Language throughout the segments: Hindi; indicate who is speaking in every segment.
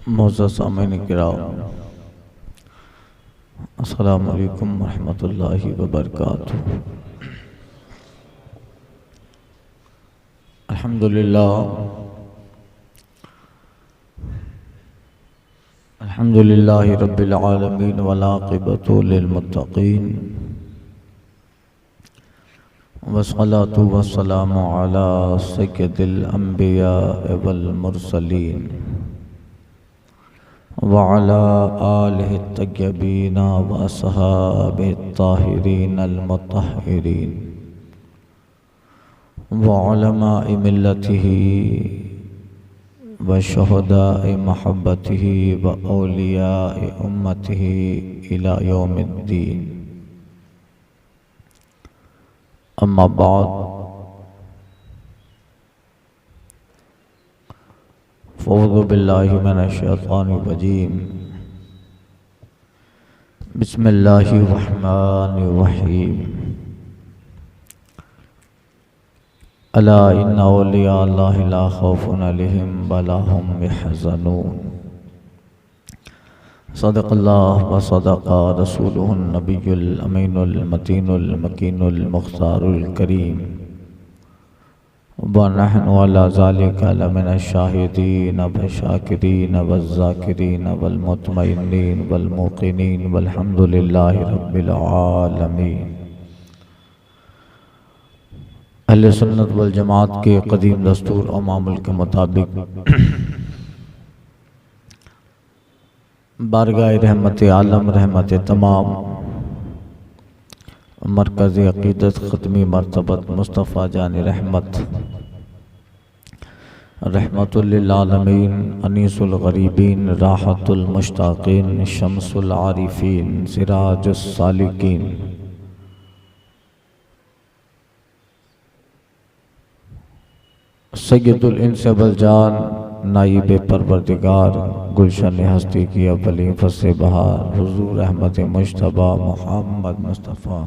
Speaker 1: मोअज़्ज़ज़ सामीन किराम, अस्सलामु अलैकुम रहमतुल्लाहि व बरकातुहू। अल्हम्दुलिल्लाहि रब्बिल आलमीन वल आक़िबतु लिल मुत्तक़ीन वस्सलातु वस्सलामु अला सय्यिदिल अंबिया वल मुरसलीन व अला आलिहि तय्यबीन व अस्हाबिहि ताहिरीन अल मुत्तहहिरीन व उलमाए मिल्लतिही व शुहदाए महब्बतिही व औलियाए उम्मतिही इला यौमिद्दीन। अम्मा बाद फ़अऊज़ु बिल्लाहि मिनश्शैतानिर रजीम। बिस्मिल्लाहिर रहमानिर रहीम। अला इन्ना औलिया अल्लाहि ला खौफुन अलैहिम वला हुम यहज़नून। सदक़ल्लाह व सदक़ा रसूलुहुन नबियुल अमीनुल मतीनुल मकीनुल मुख्तारुल करीम व नहनु अला ज़ालिका लमिनश शाहिदीन व शाकिरीन व ज़ाकिरीन वल मुतमइन्नीन वल मुक़िनीन वल्हम्दुलिल्लाहि रब्बिल आलमीन। अहले सुन्नत वल जमात के कदीम दस्तूर और मामूल के मुताबिक बारगाह रहमत आलम रहमत तमाम मरकज़ अक़ीदत ख़त्मी मरतबत मुस्तफ़ा जान रहमत रहमतुल लिल आलमीन अनीसुल गरीबीन राहतुल मुश्ताक़ीन शम्सुल आरिफ़ीन सिराजुस सालिकीन सय्यदुल इंस वल जान नाइब परवरदिगार गुलशन हस्ती की अव्वली फसे बहार हुज़ूर रहमत मुज्तबा मुहम्मद मुस्तफ़ा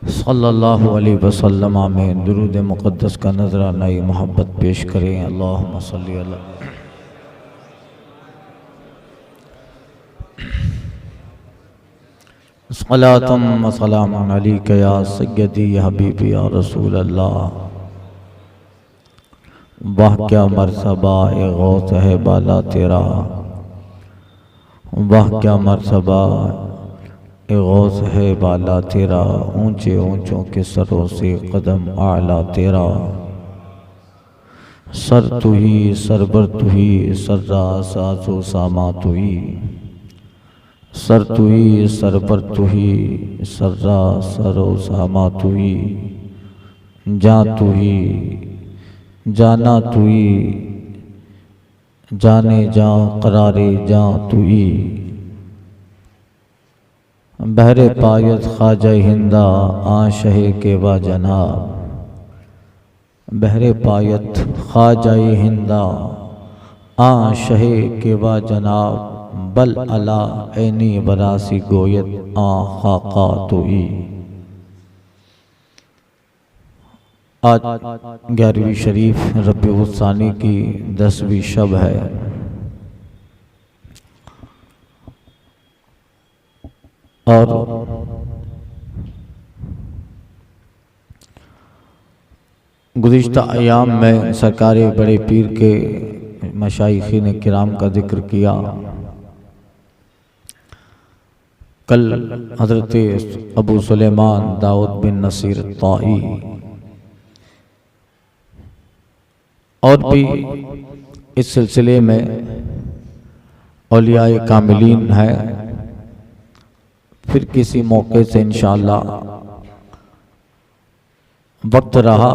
Speaker 1: सल्लल्लाहु अलैहि वसल्लम में दुरूद मुक़द्दस का नजराना मोहब्बत पेश करें। अल्लाहुम्मा सल्ली अला सलातुम व सलामुन अलैका या सय्यदी या हबीबी या रसूल अल्लाह। वाह क्या मर्तबा ए गौस है बाला तेरा, वाह क्या मर्तबा ए गौस है बाला तेरा, ऊंचे ऊंचों के सरों से कदम आला तेरा। सर तू ही सरबर तू ही सर्रा साजो सामा तू ही, सर तू ही सरबर तू ही सर्रा सरो सामा तू ही, जा तू ही जाना तू ही जाने जा करारे जा तू ही। बहरे पायत ख्वाजा हिंदा आशहे के वा जनाब, बहरे पायत ख्वाजा हिंदा आशहे के वा जनाब, बल अला ऐनी वरासी गोयत आ खाका तू ही। आज 11वीं शरीफ रबीउल सानी की 10वीं शब है। और गुज़िश्ता अयाम में सरकार बड़े पीर के मशाइखीन किराम का जिक्र किया। कल हज़रत अबू सुलेमान दाऊद बिन नसीर ताई और भी इस सिलसिले में औलियाए कामिलीन है। फिर किसी मौके से इंशाअल्लाह वक्त रहा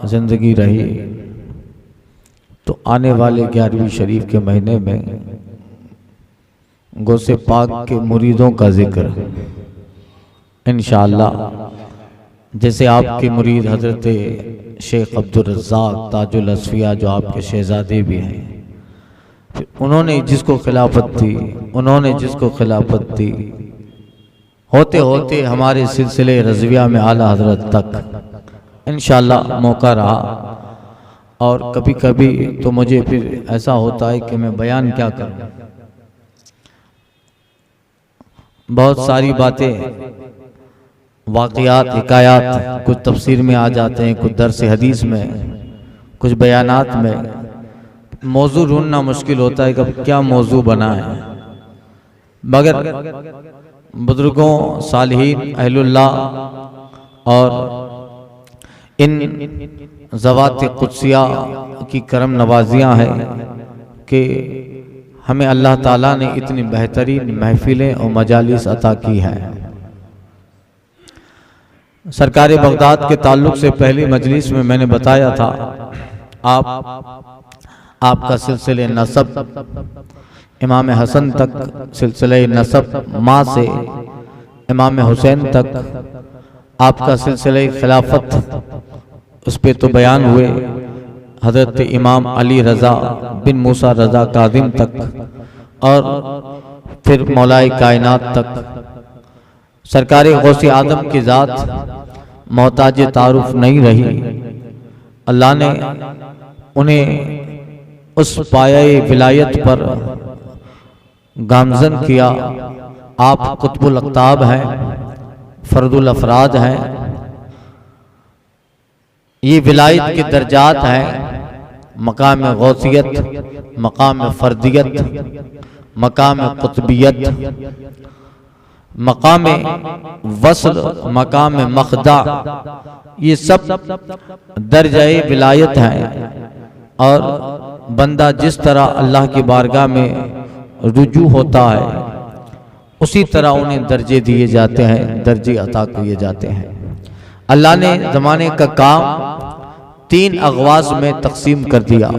Speaker 1: ज़िंदगी रही तो आने वाले 11वीं शरीफ के महीने में गौसे पाक के मुरीदों का जिक्र इंशाअल्लाह, जैसे आपके मुरीद हज़रत शेख अब्दुल रज़्ज़ाक़ ताजुल असफिया जो आपके शहज़ादे भी हैं, उन्होंने जिसको खिलाफत दी होते होते हमारे सिलसिले रज़विया में आला हज़रत तक इंशाअल्लाह मौका रहा और कभी कभी तो मुझे फिर ऐसा होता है कि मैं बयान क्या करूं। बहुत सारी बातें, वाक़यात, हिकायात कुछ तफसीर में आ जाते हैं, कुछ दर्स हदीस में, कुछ बयानात में। मौजू ढूंढना मुश्किल होता है कि क्या मौजू बना है। मगर बुजुर्गों, सालिहीन, अहलुल्लाह और इन ज़वात कुद्सिया की करम नवाजियाँ हैं कि हमें अल्लाह ताला ने इतनी बेहतरीन महफिलें और मजालिस अता की हैं। सरकार बगदाद के ताल्लुक से पहली मजलिस में मैंने बताया था, आपका सिलसिले नसब इमाम हसन तक, सिलसिले नसब माँ से इमाम हुसैन तक, आपका सिलसिले खिलाफत उस पे तो बयान हुए हज़रत इमाम अली रज़ा बिन मूसा रज़ा काज़िम तक, और फिर मौलाए कायनात तक। सरकार गौसे आदम की ज़ात मोहताज तारुफ नहीं रही। अल्लाह ने उन्हें उस पाये विलायत पर गामज़न किया। आप कुतुबुल अक़ताब हैं, फ़र्दुल अफ़राद हैं। ये विलायत के दर्जात हैं, मकाम गौसियत, मकाम फ़र्दियत, मकाम कुतबियत, मकाम वस्ल, मकाम मखदा। ये सब दर्जाए विलायत हैं। और बंदा जिस तरह अल्लाह की बारगाह में रुजू होता है, उसी तरह उन्हें दर्जे दिए जाते हैं, दर्जे अता किए जाते हैं। अल्लाह ने ज़माने का काम 3 अगवास में तकसीम कर दिया।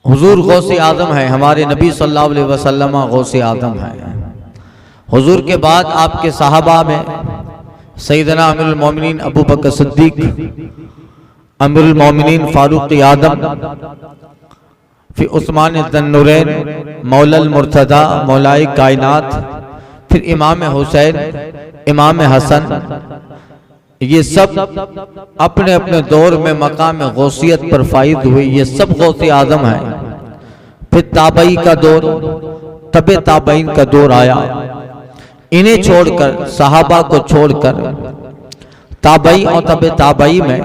Speaker 1: हुजूर गौसे आज़म है, हमारे नबी सल्लल्लाहु अलैहि वसल्लम गौसे आज़म है। हुजूर के बाद आपके सहाबा में सैयदना अमीरुल मोमिनीन अबू बकर सिद्दीक, अमीरुल मोमिनीन फारूक आदम, फिर उस्मान ज़न्नुरैन, मौलल मुर्तज़ा, मौलाए कायनात, फिर इमाम हुसैन, इमाम हसन। ये सब अपने अपने दौर में मकाम गौसियत पर फाइज हुए। ये सब गौसे आज़म हैं। फिर ताबई का दौर, तबे ताबईन का दौर आया। इन्हें छोड़कर, सहाबा को छोड़कर, ताबई और तबे ताबई में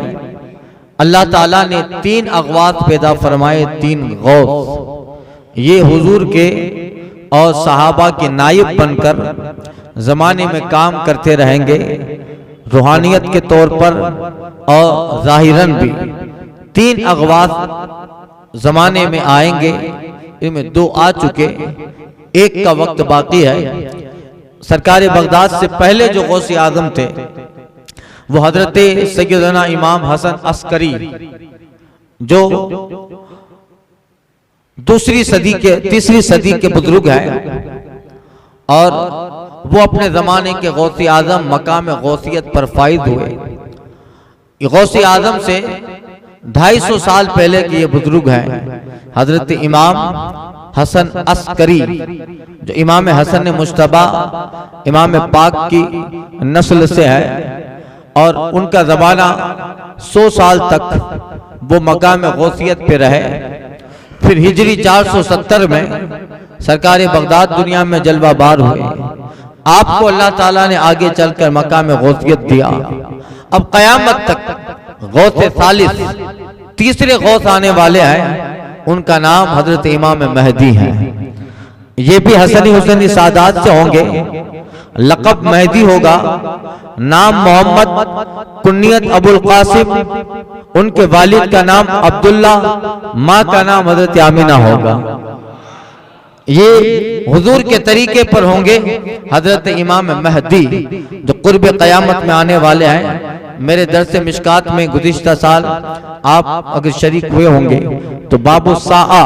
Speaker 1: अल्लाह ताला ने 3 अगवात पैदा फरमाए, 3 गौस। ये हुजूर के और सहाबा के नायब बनकर ज़माने में काम करते रहेंगे, रूहानियत के तौर पर और ज़ाहिरन भी। 3 अगवास ज़माने में आएंगे, इनमें 2 आ चुके, एक का वक्त बाकी है। सरकार बगदाद से पहले जो गौसे आज़म थे वो हजरत सैयदना इमाम हसन अस्करी, जो 2री सदी के 3री सदी के बुजुर्ग हैं। और वो अपने ज़माने के गौसे आज़म, मकाम गौसियत पर फाइज हुए। गौसे आज़म से 250 साल पहले के ये बुजुर्ग हैं, हजरत इमाम हसन अस्करी, जो इमाम हसन मुश्तबा इमाम पाक की नस्ल से है। और उनका ज़माना 100 साल तक वो मकाम गौसियत पे रहे। फिर हिजरी 470 में सरकार बगदाद दुनिया में जलवाबार हुए। आपको अल्लाह ताला ने आगे चलकर मकाम गौसियत दिया। अब क़यामत तक गौसे सालिस, 3रे गौस आने वाले हैं। उनका नाम हजरत इमाम महदी है। ये भी हसनी हुसैनी सादात से होंगे। लक़ब महदी होगा, नाम मोहम्मद, कुन्नियत अबुल कासिम, उनके वालिद का नाम अब्दुल्ला, माँ का नाम हजरत आमिना होगा। ये हुजूर के तरीके पर होंगे हजरत इमाम महदी, जो कुर्ब क़यामत में आने वाले हैं। मेरे दर्स मिशकात में गुज़िश्ता साल आप अगर शरीक हुए होंगे तो बाबु साआ,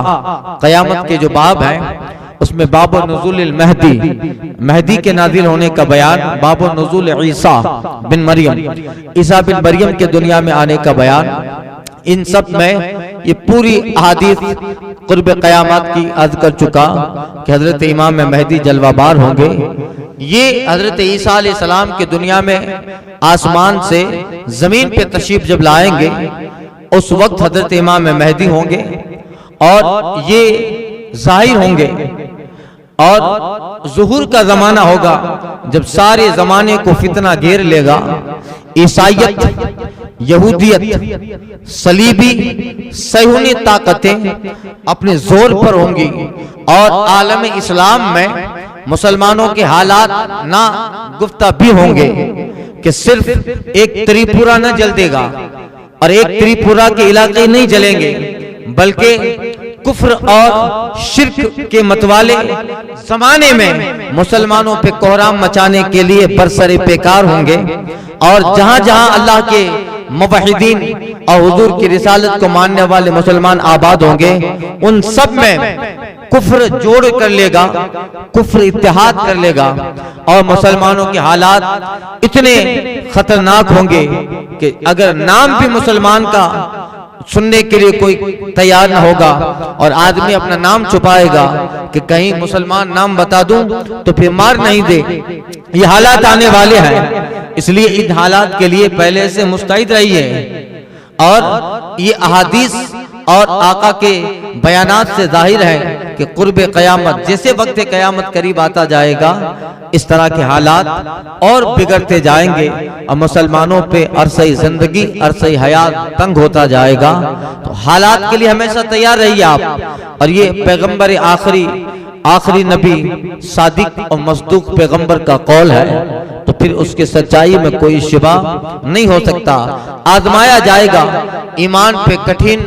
Speaker 1: क़यामत के जो बाब हैं, उसमें बाबु नुज़ूल महदी, महदी के नाजिल होने का बयान, बाबु नुज़ूल ईसा बिन मरियम, ईसा बिन मरियम के दुनिया में आने का बयान। इन सब में ये पूरी अहादीस कुर्ब क़यामत की अर्ज कर चुका कि हजरत इमाम महदी जलवाबार होंगे। ये हजरत ईसा अलैहिस्सलाम के दुनिया में आसमान से जमीन पे तशरीफ जब लाएंगे, उस वक्त हजरत इमाम महदी होंगे और ये जाहिर होंगे। और ज़ुहूर का जमाना होगा जब सारे जमाने को फितना घेर लेगा। ईसाइयत, यहूदियत, सलीबी, सयूनी ताकतें अपने जोर पर होंगी और आलम इस्लाम में मुसलमानों के हालात ना गुफ्ता भी होंगे कि सिर्फ एक त्रिपुरा न जल देगा और एक त्रिपुरा के इलाके नहीं जलेंगे, बल्कि कुफ्र और शिर्क के मतवाले जमाने में मुसलमानों पे कोहराम मचाने के लिए बरसरे बेकार होंगे। और जहां जहां अल्लाह के मुवहिदीन और हुजूर की रिसालत को मानने वाले मुसलमान आबाद होंगे, उन सब में कुफ्र जोड़ कर लेगा, कुफ्र इत्तेहाद कर लेगा और मुसलमानों के हालात इतने खतरनाक होंगे कि अगर नाम भी मुसलमान का सुनने के लिए कोई तैयार न होगा और आदमी अपना नाम छुपाएगा कि कहीं मुसलमान नाम बता दूं तो फिर मार नहीं दे। ये हालात आने वाले हैं, इसलिए इन हालात के लिए पहले से मुस्तैद रहिए। और ये अहादीस और आका के बयानात से जाहिर है कि कुर्ब क़यामत, जैसे वक्त क़यामत करीब आता जाएगा, इस तरह के हालात और बिगड़ते जाएंगे और मुसलमानों पे अरसे जिंदगी, अरसे हयात तंग होता जाएगा। तो हालात के लिए हमेशा तैयार रहिए आप। और ये पैगंबर आखिरी नबी, सादिक और मसदूक पैगंबर का कौल है, तो फिर उसके सच्चाई में कोई शिबा नहीं हो सकता। आजमाया जाएगा ईमान पे कठिन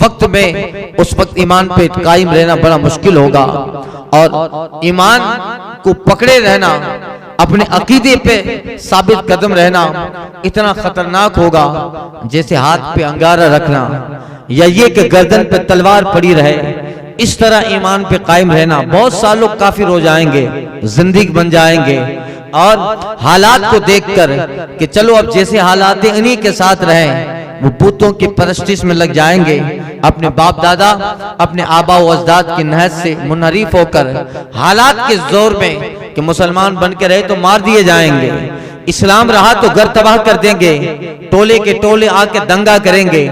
Speaker 1: वक्त में, उस वक्त ईमान पे कायम रहना बड़ा मुश्किल होगा और ईमान को पकड़े रहना, अपने अकीदे पे साबित कदम रहना इतना खतरनाक होगा जैसे हाथ पे अंगारा रखना या ये कि गर्दन पे तलवार पड़ी रहे। इस तरह ईमान पे कायम रहना, बहुत सालों काफिर हो जाएंगे, जिंदगी बन जाएंगे और हालात को देखकर कि चलो अब जैसे हालात हैं इन्हीं के साथ रहें, वो बुतों की परस्तिश में लग जाएंगे। अपने बाप दादा, अपने आबा व अजदाद की नहज से मुनहरिफ होकर हालात के जोर में कि मुसलमान बन के रहे तो मार दिए जाएंगे, इस्लाम रहा तो घर तबाह कर देंगे, टोले के टोले आके दंगा करेंगे,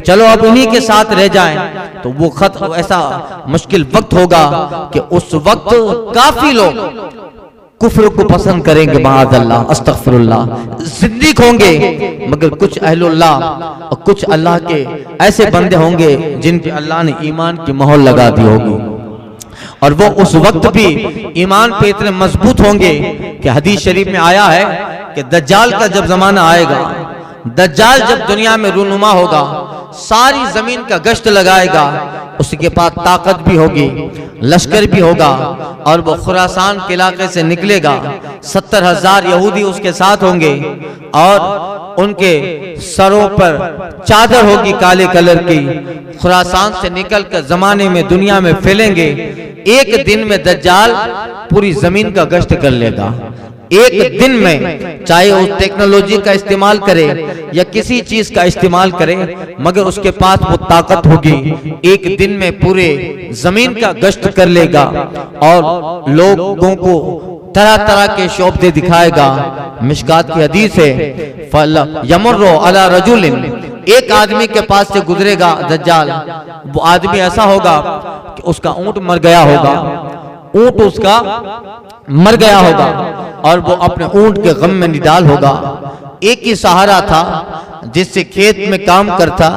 Speaker 1: चलो अब उन्हीं के साथ रह जाएं। तो वो ऐसा मुश्किल वक्त होगा कि उस वक्त काफी लोग कुफ्र को पसंद करेंगे, माअज़ल्लाह, अस्तगफिरुल्लाह, सिद्दीक होंगे, मगर कुछ अहलुल्लाह और कुछ अल्लाह के ऐसे बंदे होंगे जिन पे अल्लाह ने ईमान की मोहर लगा दी होगी और वो उस वक्त भी ईमान पे इतने मजबूत होंगे कि हदीस शरीफ में आया है कि दज्जाल का जब जमाना आएगा, दज्जाल जब दुनिया में रूनुमा होगा, सारी जमीन का गश्त लगाएगा, उसके पास ताकत भी होगी, लश्कर भी होगा और वो खुरासान के इलाके से निकलेगा। 70,000 यहूदी उसके साथ होंगे और उनके सरों पर चादर होगी काले कलर की, खुरासान से निकलकर जमाने में दुनिया में फैलेंगे। एक दिन में दज्जाल पूरी जमीन का गश्त कर लेगा, एक दिन में, चाहे उस टेक्नोलॉजी का इस्तेमाल करे या किसी चीज का इस्तेमाल करे, मगर उसके पास वो ताकत होगी, एक दिन में पूरे जमीन का गश्त कर लेगा और लोगों को तरह तरह के शोबते दिखाएगा। मिशकात की हदीस है, यमुर्रु अला रजुलिन, एक आदमी के पास से गुजरेगा दज्जाल, वो आदमी ऐसा होगा कि उसका ऊंट मर गया होगा, ऊंट उसका मर गया होगा और वो अपने ऊंट के गम में निडाल होगा। एक ही सहारा था जिससे खेत में काम करता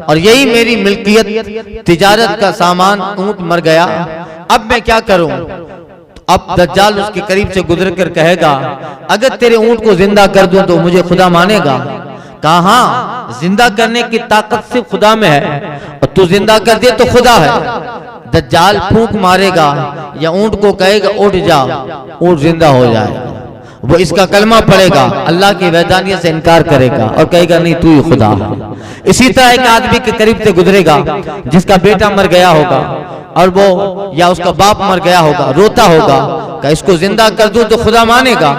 Speaker 1: और यही मेरी मिल्कियत, तिजारत का सामान, ऊंट मर गया, अब मैं क्या करूं। अब दज्जाल उसके करीब से गुजर कर कहेगा, अगर तेरे ऊंट को जिंदा कर दूं तो मुझे खुदा मानेगा। कहा, जिंदा करने की ताकत सिर्फ खुदा में है और तू जिंदा कर दे तो खुदा है। दज्जाल फूंक मारेगा या ऊंट को कहेगा उठ जा, ऊंट जिंदा हो जाएगा, वो इसका कलमा पड़ेगा, अल्लाह की वहदानियत से इनकार करेगा और कहेगा नहीं तू ही खुदा है। इसी तरह एक आदमी के करीब से गुजरेगा जिसका बेटा मर गया होगा और वो या उसका बाप मर गया होगा, रोता होगा, कि इसको जिंदा कर दूं तो खुदा मानेगा।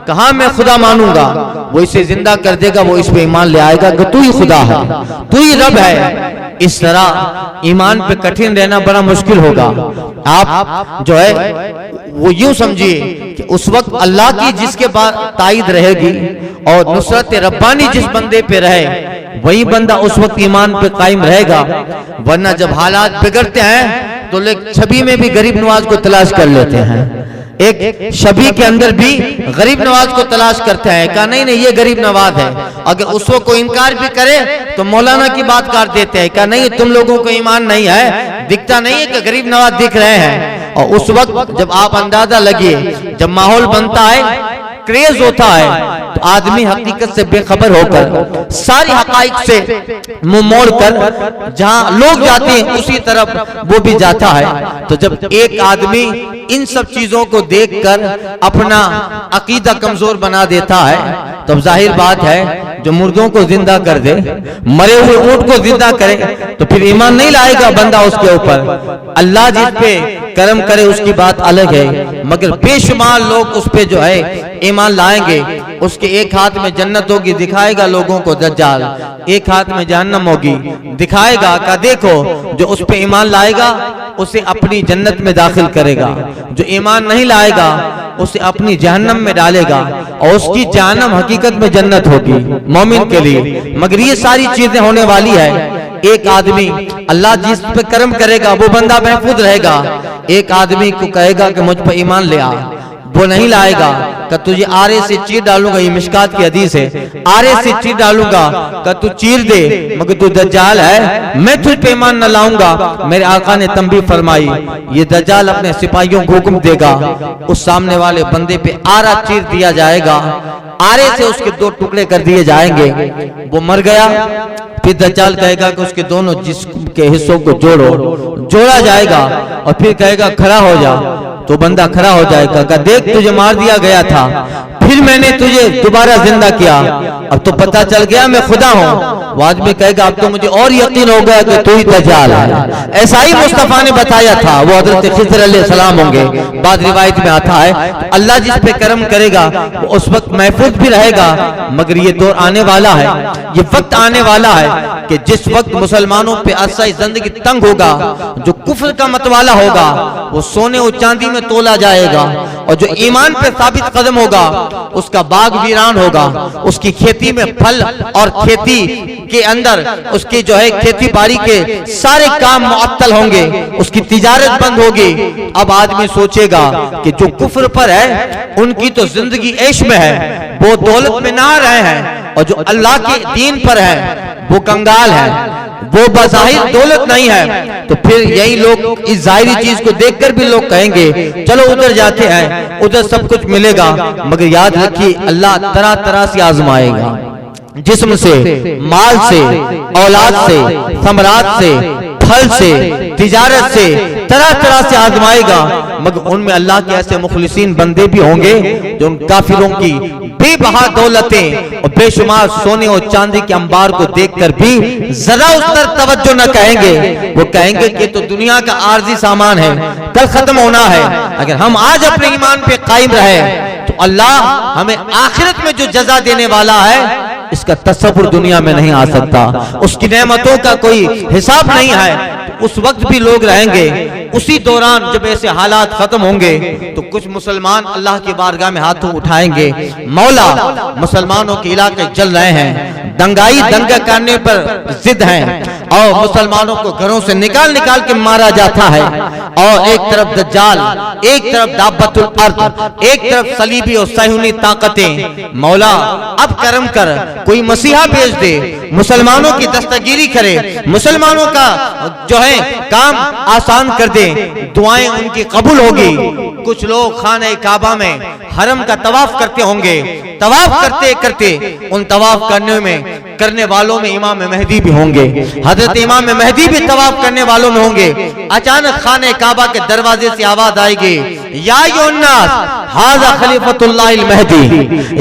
Speaker 1: कहा मैं खुदा मानूंगा, वो इसे जिंदा कर देगा, वो इस पे ईमान ले आएगा कि तू ही खुदा है, तू ही रब है। इस तरह ईमान पे कठिन रहना बड़ा मुश्किल होगा। आप जो है वो यूं समझिए कि उस वक्त अल्लाह की जिसके बाद ताईद रहेगी और नुसरत रब्बानी जिस बंदे पे रहे वही बंदा उस वक्त ईमान पे कायम रहेगा। वरना जब हालात बिगड़ते हैं तो लोग छवि में भी गरीब नवाज को तलाश कर लेते हैं, एक छवि के अंदर भी गरीब नवाज को तलाश करते हैं। कहा नहीं नहीं ये गरीब नवाज है। अगर उसको कोई इनकार भी करे तो मौलाना की बात कर देते हैं। कहा नहीं तुम लोगों को ईमान नहीं है, दिखता नहीं है कि गरीब नवाज दिख रहे हैं। और उस वक्त जब आप अंदाजा लगिए, जब माहौल बनता है, क्रेज होता है, तो आदमी हकीकत से बेखबर होकर सारी हकाइक से मुंह मोड़ कर जहां लोग जाते हैं उसी तरफ वो भी जाता है। तो जब एक आदमी इन सब चीजों को देखकर अपना अकीदा कमजोर बना देता है, तब जाहिर बात है जो मुर्दों को जिंदा कर दे, मरे हुए ऊंट को जिंदा करे, तो फिर ईमान नहीं लाएगा बंदा उसके ऊपर। अल्लाह जिस पे करम करे उसकी बात अलग है, मगर बेशुमार लोग उस पे जो है ईमान लाएंगे। उसके एक हाथ में जन्नत होगी, दिखाएगा लोगों को दज्जाल, एक हाथ में जहन्नम होगी, दिखाएगा का देखो जो उस पे ईमान लाएगा उसे अपनी जन्नत में दाखिल करेगा, जो ईमान नहीं लाएगा उसे अपनी जहन्नम में डालेगा, और उसकी जहन्नम हकीकत में जन्नत होगी मोमिन के लिए। मगर ये सारी चीजें होने वाली है। एक आदमी अल्लाह जिस पे कर्म करेगा वो बंदा महफूज रहेगा। एक आदमी को कहेगा कि मुझ पर ईमान ले आ, वो नहीं लाएगा, कि तुझे आरे से चीर डालूंगा, ये मिशकात की हदीस है, आरे से चीर डालूंगा, कि तू चीर दे मगर तू दज्जाल है, मैं तुझ पे ईमान न लाऊंगा। मेरे आका ने तंबीह फरमाई, ये दज्जाल अपने सिपाहियों को हुक्म देगा, उस सामने वाले बंदे पे आरा चीर दिया जाएगा, आरे से उसके दो टुकड़े कर दिए जाएंगे, वो मर गया। फिर दज्जाल कहेगा कि उसके दोनों जिस्म के हिस्सों को जोड़ा जाएगा, और फिर कहेगा खड़ा हो जा, तो बंदा खड़ा हो जाएगा, कहा देख तुझे मार दिया गया था, फिर मैंने तुझे दोबारा जिंदा किया, अब तो पता चल गया मैं खुदा हूँ। वो आदमी कहेगा अब तो मुझे और यकीन हो गया कि तू ही दज्जाल है। ऐसा ही मुस्तफा ने बताया था, वो हजरत खिज़र अलैहिस्सलाम होंगे, बाद रिवायत में आता है। तो अल्लाह जिस पे करम करेगा वो उस वक्त महफूज भी रहेगा। मगर ये दौर आने वाला है, ये वक्त आने वाला है कि जिस वक्त मुसलमानों पे अरसा जिंदगी तंग होगा, जो कुफ्र का मतवाला होगा वो सोने और चांदी में तोला जाएगा, और जो ईमान पे साबित कदम होगा उसका बाग वीरान होगा, उसकी खेती में फल और खेती के अंदर उसकी जो है खेती बाड़ी के सारे काम मुअत्तल होंगे, उसकी तिजारत बंद होगी। अब आदमी सोचेगा कि जो कुफ्र पर है उनकी तो जिंदगी ऐश में है, वो दौलत में ना रहे हैं, और जो अल्लाह के दीन पर है वो कंगाल है, वो बज़ाहिर दौलत नहीं है। तो फिर यही लोग इस जाहिरी चीज को देखकर भी लोग कहेंगे चलो उधर जाते हैं, उधर सब कुछ मिलेगा। मगर याद रखिए अल्लाह तरह तरह से आजमाएगा, जिस्म से, माल से, औलाद से, समरात से, फल से, तिजारत से, तरह तरह से आजमाएगा। मगर उनमें अल्लाह के ऐसे मुखलिसीन बंदे भी होंगे जो उन काफिरों की बेबहा दौलतें और बेशुमार सोने और चांदी के अंबार को देखकर भी जरा उस तरफ तवज्जो न कहेंगे। वो कहेंगे कि तो दुनिया का आर्जी सामान है, कल खत्म होना है। अगर हम आज अपने ईमान पे कायम रहे तो अल्लाह हमें आखिरत में जो जजा देने वाला है इसका तसव्वुर दुनिया में नहीं आ सकता, उसकी नेमतों का कोई हिसाब नहीं है। उस वक्त भी लोग रहेंगे, उसी दौरान जब ऐसे हालात खत्म होंगे तो कुछ मुसलमान अल्लाह की बारगाह में हाथों उठाएंगे, मौला मुसलमानों के इलाके जल रहे हैं, दंगाई दंगा करने पर जिद हैं, और मुसलमानों को घरों से निकाल निकाल के मारा जाता है, और एक तरफ दज्जाल, एक तरफ दाब्बतुल अर्द, एक तरफ सलीबी और सयूनी ताकतें। मौला अब करम कर, कोई मसीहा भेज दे, मुसलमानों की दस्तगीरी करे, मुसलमानों का जो है काम आसान कर दे, दुआएं उनकी कबूल होगी। कुछ लोग खाने काबा में हरम का तवाफ करते होंगे, तवाफ करते करते उन तवाफ करने वालों में इमाम मेहदी भी होंगे, हजरत इमाम मेहदी भी तवाफ करने वालों में होंगे। अचानक खाने काबा के दरवाजे से आवाज आएगी, या अय्युहन्नास हाज़ा खलीफतुल्लाहिल महदी,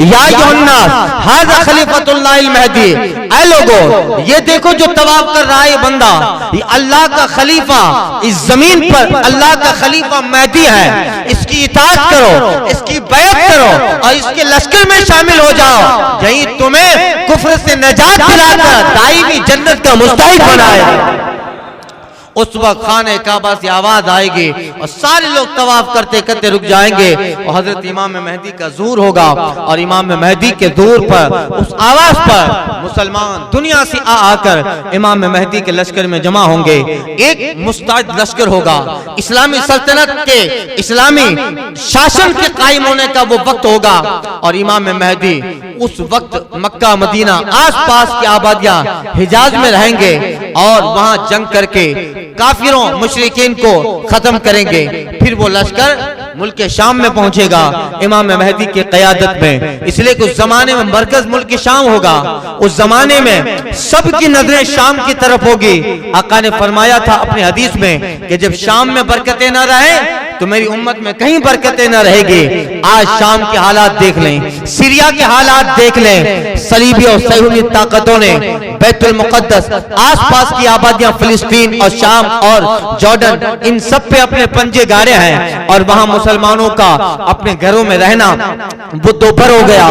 Speaker 1: या अय्युहन्नास हाज़ा खलीफतुल्लाहिल महदी। ऐ लोगो ये देखो जो तवाफ कर रहा है बंदा, ये अल्लाह का खलीफा, इस जमीन पर अल्लाह का खलीफा महदी है, इसकी इताअत करो, इसकी बैत करो और इसके लश्कर में शामिल हो जाओ, यही तुम्हें कुफ्र से नजात दिलाकर दायमी जन्नत का मुस्तहिक बनाए। उस वक्त खाने काबा से आवाज आएगी और सारे लोग तवाफ करते करते रुक जाएंगे और हजरत इमाम मेहदी का ज़ूर होगा और इमाम मेहदी के ज़ूर पर, उस आवाज पर मुसलमान दुनिया से आकर इमाम मेहदी के लश्कर में जमा होंगे। एक मुस्तैद लश्कर होगा, इस्लामी सल्तनत के, इस्लामी शासन के कायम होने का वो वक्त होगा और इमाम मेहदी उस वक्त मक्का मदीना आसपास की आबादियां हिजाज में रहेंगे और वहां जंग करके काफिरों मुशरिकीन को खत्म करेंगे। फिर वो लश्कर मुल्क शाम में पहुंचेगा इमाम मेहदी की क़यादत में। इसलिए उस जमाने में मरकज मुल्क शाम होगा। उस जमाने में सबकी नजरें शाम की तरफ होगी। आका ने फरमाया था अपने हदीस में कि जब शाम में बरकतें न रहे तो मेरी उम्मत में कहीं बरकतें न रहेगी। आज शाम के हालात देख लें, सीरिया के हालात देख लें। सलीबी और सयूनी ताकतों ने बैतुल मुक़द्दस, आसपास की आबादियां फिलिस्तीन और शाम और जॉर्डन, इन सब पे अपने पंजे गाड़े हैं और वहां मुसलमानों का अपने घरों में रहना वो दोपहर हो गया।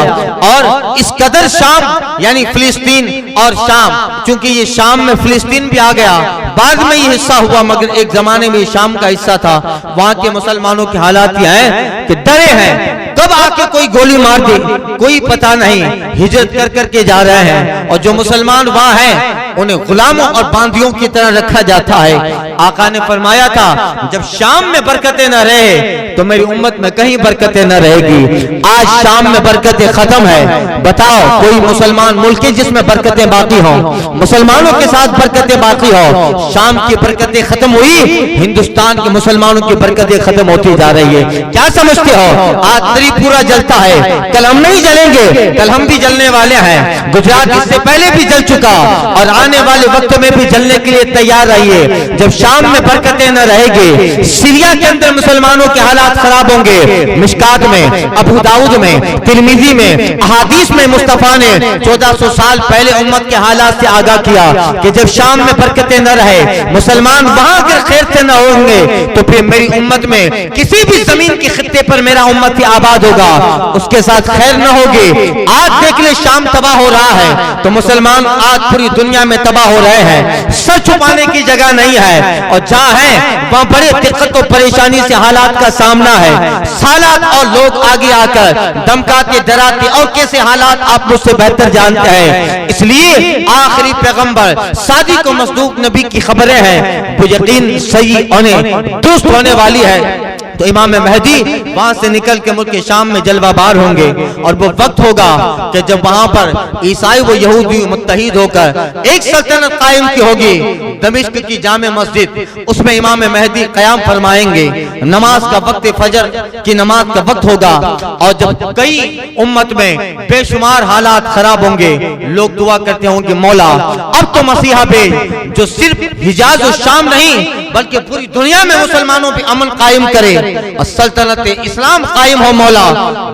Speaker 1: और इस कदर शाम यानी फिलिस्तीन और शाम, चूंकि ये शाम में फिलिस्तीन भी आ गया, बाद में ये हिस्सा हुआ, मगर एक जमाने में शाम का हिस्सा था। वहां के मुसलमानों के हालात ये हैं कि डरे हैं, कब आके कोई गोली मार दे कोई पता नहीं। हिजरत कर करके जा रहे हैं और जो मुसलमान वहां हैं उन्हें गुलामों और बांदियों की तरह रखा जाता है। आका ने फरमाया था जब शाम में बरकतें न रहे तो मेरी उम्मत में कहीं बरकतें न रहेगी। आज शाम में बरकतें खत्म है। बताओ कोई मुसलमान मुल्क है जिसमें बरकतें बाकी हों, मुसलमानों के साथ बरकतें बाकी हो। शाम की बरकतें खत्म हुई, हिंदुस्तान के मुसलमानों की बरकतें खत्म होती जा रही है। क्या समझते हो? आज त्रिपुरा जलता है, कल हम नहीं जलेंगे, कल हम भी जलने वाले हैं। गुजरात इससे पहले भी जल चुका और आने वाले वक्त में भी जलने के लिए तैयार रहिए। जब शाम में बरकतें न रहेगी, सीरिया के अंदर मुसलमानों के हालात खराब होंगे। मिशकात में, अबू दाऊद में, तिरमिजी में, अहादीस में मुस्तफा ने 1400 साल पहले उम्मत के हालात से आगाह किया कि जब शाम में बरकतें न रहे, मुसलमान वहां अगर खैर से न होंगे तो फिर मेरी उम्मत में किसी भी जमीन के खित्ते पर मेरा उम्मत ही आबाद होगा, उसके साथ खैर न होगी। आज देख ले शाम तबाह हो रहा है तो मुसलमान आज पूरी दुनिया में तबाह हो रहे हैं। सर छुपाने की जगह नहीं है और जहां है वहां बड़े दिक्कत और परेशानी से हालात का सामना है। सालात और लोग आगे आकर धमकाते डराते और कैसे हालात आप मुझसे बेहतर जानते हैं। इसलिए आखिरी पैगंबर सादिक और मसदूक नबी की खबरें हैं वो यकीन सही होने दुरुस्त होने वाली है। तो इमाम मेहदी वहां से निकल के मुल्क शाम में जलवाबार होंगे और वो वक्त होगा कि जब वहां पर ईसाई व यहूदी मुत्तहिद होकर एक सल्तनत कायम की होगी। दमिश्क की जामे मस्जिद, उसमें इमाम मेहदी क़याम फरमाएंगे। नमाज का वक्त फजर की नमाज का वक्त होगा और जब कई उम्मत में बेशुमार हालात खराब होंगे, लोग दुआ करते होंगे मौला अब तो मसीहा भेज जो सिर्फ हिजाज और शाम नहीं बल्कि पूरी दुनिया में मुसलमानों पे अमन कायम करे और सल्तनत इस्लाम कायम हो। मौला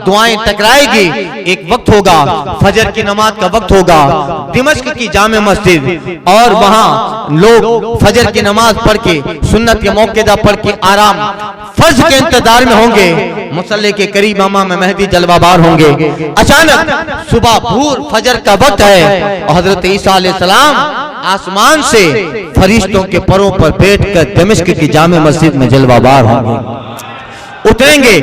Speaker 1: दुआएं टकराएगी। एक वक्त होगा, फजर की नमाज का वक्त होगा, दिमश्क की जामे मस्जिद, और वहां लोग फजर की नमाज पढ़ के सुन्नत के मौकेदा पढ़ के आराम फर्ज के इंतजार में होंगे। मुसल्ले के करीब इमाम मेहदी जलवाबार होंगे। अचानक सुबह भूर फजर का वक्त है और हजरत ईसा अलैहिस्सलाम आसमान से फरिश्तों के परों पर बैठकर दमिश्क की जामे मस्जिद में जलवाबार होंगे, उतरेंगे।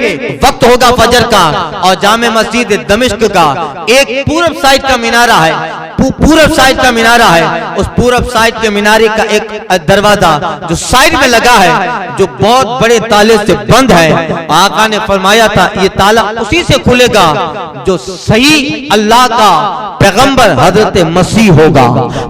Speaker 1: वक्त होगा फजर का और जामे मस्जिद दमिश्क का एक पूरब साइड का मीनारा है, पूरब साइड का मीनारा है। उस पूरब साइड के मीनारे का एक दरवाजा जो साइड में लगा है जो बहुत बड़े ताले से बंद है। आका ने फरमाया था ये ताला उसी से खुलेगा जो सही अल्लाह का पैगंबर हजरत मसीह होगा,